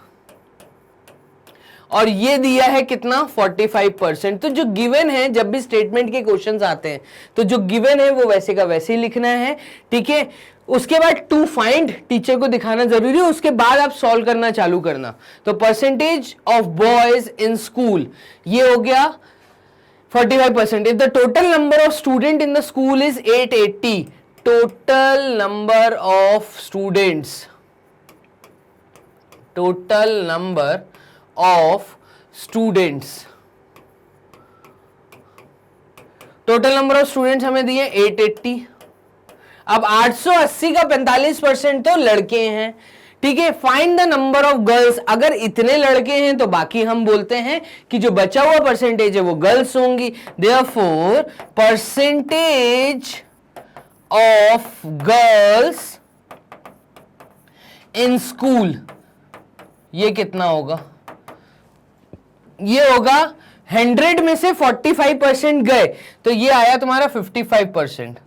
और ये दिया है कितना 45%। तो जो गिवन है, जब भी स्टेटमेंट के क्वेश्चंस आते हैं तो जो गिवन है वो वैसे का वैसे ही लिखना है, ठीक है। उसके बाद टू फाइंड टीचर को दिखाना जरूरी है, उसके बाद आप सॉल्व करना चालू करना। तो percentage of boys in school ये हो गया 45%। If the total number of student in the school is 880, total number of students, total number of students, total number of students हमें दिए 880। अब 880 का 45% तो लड़के हैं, ठीक है। Find the number of girls, अगर इतने लड़के हैं तो बाकी हम बोलते हैं कि जो बचा हुआ परसेंटेज है वो गर्ल्स होंगी। Therefore percentage of girls in school ये कितना होगा, ये होगा 100 में से 45% गए तो ये आया तुम्हारा 55%।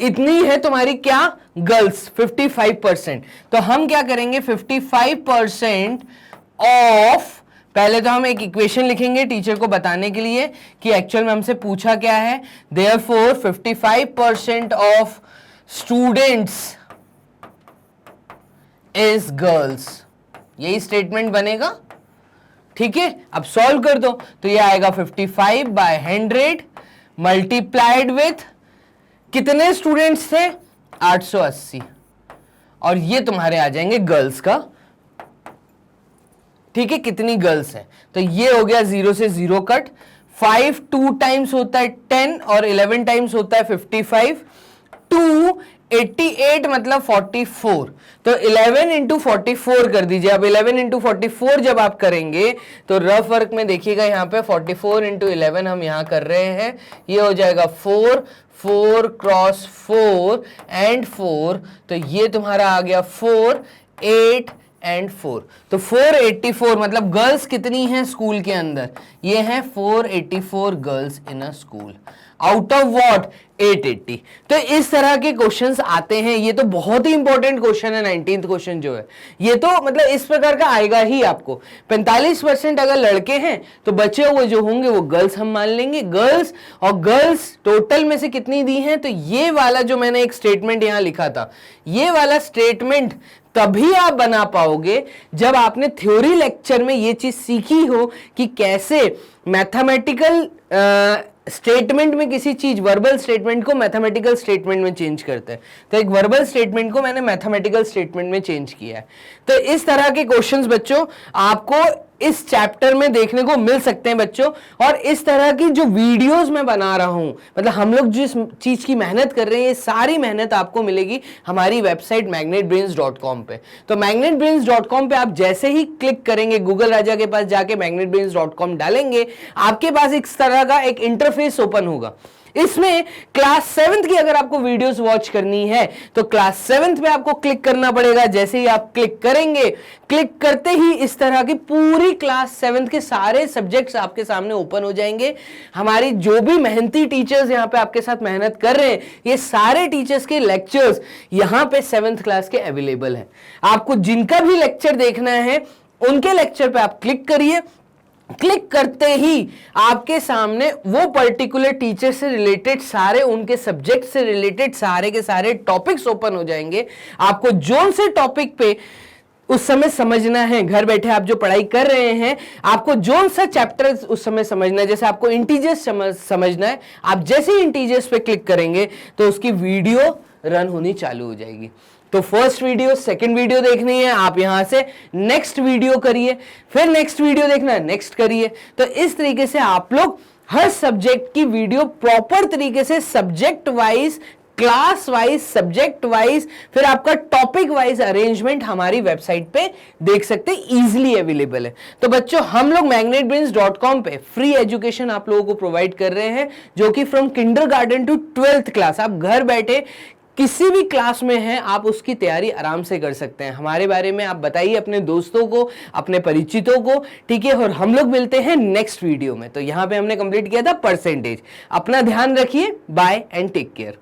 इतनी है तुम्हारी क्या गर्ल्स, 55%। तो हम क्या करेंगे, 55% ऑफ, पहले तो हम एक इक्वेशन लिखेंगे टीचर को बताने के लिए कि एक्चुअल में हमसे पूछा क्या है। Therefore 55% of students is girls, यही स्टेटमेंट बनेगा, ठीक है। अब सॉल्व कर दो तो ये आएगा 55/100 मल्टीप्लाइड विथ कितने स्टूडेंट्स थे 880, और ये तुम्हारे आ जाएंगे गर्ल्स का, ठीक है, कितनी गर्ल्स हैं। तो ये हो गया 0 से 0 कट, 5 2 टाइम्स होता है 10 और 11 टाइम्स होता है 55, 2 88 मतलब 44, तो 11 इंटू 44 कर दीजिए। अब 11 इंटू 44 जब आप करेंगे तो रफ वर्क में देखिएगा यहाँ पे 44 इंटू 11 हम यहाँ कर रहे हैं, ये हो जाएगा 4, 4 क्रॉस 4 एंड 4, तो ये तुम्हारा आ गया 4, 8 एंड 4, तो 484 मतलब गर्ल्स कितनी हैं स्कूल के अंदर, ये हैं 484 girls in a school out of what 880। तो इस तरह के क्वेश्चंस आते हैं, ये तो बहुत ही इंपॉर्टेंट क्वेश्चन है 19th क्वेश्चन जो है, ये तो मतलब इस प्रकार का आएगा ही आपको। 45% अगर लड़के हैं तो बचे हुए जो होंगे वो गर्ल्स हम मान लेंगे, गर्ल्स, और गर्ल्स टोटल में से कितनी दी हैं, तो ये वाला जो मैंने एक स्टेटमेंट यहां लिखा था, ये वाला स्टेटमेंट तभी आप बना पाओगे जब आपने थ्योरी लेक्चर में ये चीज सीखी हो कि कैसे मैथमेटिकल स्टेटमेंट में किसी चीज, वर्बल स्टेटमेंट को मैथमेटिकल स्टेटमेंट में चेंज करते हैं। तो एक वर्बल स्टेटमेंट को मैंने मैथमेटिकल स्टेटमेंट में चेंज किया है। तो इस तरह के क्वेश्चंस बच्चों आपको इस चैप्टर में देखने को मिल सकते हैं बच्चों। और इस तरह की जो वीडियोस मैं बना रहा हूं, मतलब हम लोग जिस चीज की मेहनत कर रहे हैं, ये सारी मेहनत आपको मिलेगी हमारी वेबसाइट magnetbrains.com पे। तो magnetbrains.com पे आप जैसे ही क्लिक करेंगे, गूगल राजा के पास जाके magnetbrains.com डालेंगे, आपके पास इस तरह का एक इंटरफेस ओपन होगा। इसमें क्लास 7th की अगर आपको वीडियोस वॉच करनी है तो क्लास 7th पे आपको क्लिक करना पड़ेगा। जैसे ही आप क्लिक करेंगे, क्लिक करते ही इस तरह की पूरी क्लास 7th के सारे सब्जेक्ट्स आपके सामने ओपन हो जाएंगे। हमारी जो भी मेहनती टीचर्स यहां पे आपके साथ मेहनत कर रहे हैं, ये सारे टीचर्स के लेक्चर्स यहां पे 7th क्लास के अवेलेबल हैं। आपको जिनका भी लेक्चर देखना है उनके लेक्चर पे आप क्लिक करिए, क्लिक करते ही आपके सामने वो पर्टिकुलर टीचर से रिलेटेड सारे, उनके सब्जेक्ट से रिलेटेड सारे के सारे टॉपिक्स ओपन हो जाएंगे। आपको जोन से टॉपिक पे उस समय समझना है, घर बैठे आप जो पढ़ाई कर रहे हैं, आपको जोन सा चैप्टर उस समय समझना है। जैसे आपको इंटीजर्स समझना है, आप जैसे ही इंटीजर्स पे क्लिक करेंगे तो उसकी वीडियो रन होनी चालू हो जाएगी। तो फर्स्ट वीडियो, सेकंड वीडियो देखनी है, आप यहां से नेक्स्ट वीडियो करिए, फिर नेक्स्ट वीडियो देखना है, नेक्स्ट करिए। तो इस तरीके से आप लोग हर सब्जेक्ट की वीडियो प्रॉपर तरीके से subject wise, class wise, subject wise, फिर आपका टॉपिक वाइज अरेंजमेंट हमारी वेबसाइट पे देख सकते हैं, इजीली अवेलेबल है। तो बच्चों हम लोग magnetbrains.com पे फ्री एजुकेशन आप लोगों को प्रोवाइड कर रहे हैं, जो कि from kindergarten to 12th class, आप घर बैठे किसी भी क्लास में हैं आप उसकी तैयारी आराम से कर सकते हैं। हमारे बारे में आप बताइए अपने दोस्तों को, अपने परिचितों को, ठीक है। और हम लोग मिलते हैं नेक्स्ट वीडियो में। तो यहां पे हमने कंप्लीट किया था परसेंटेज। अपना ध्यान रखिए, बाय एंड टेक केयर।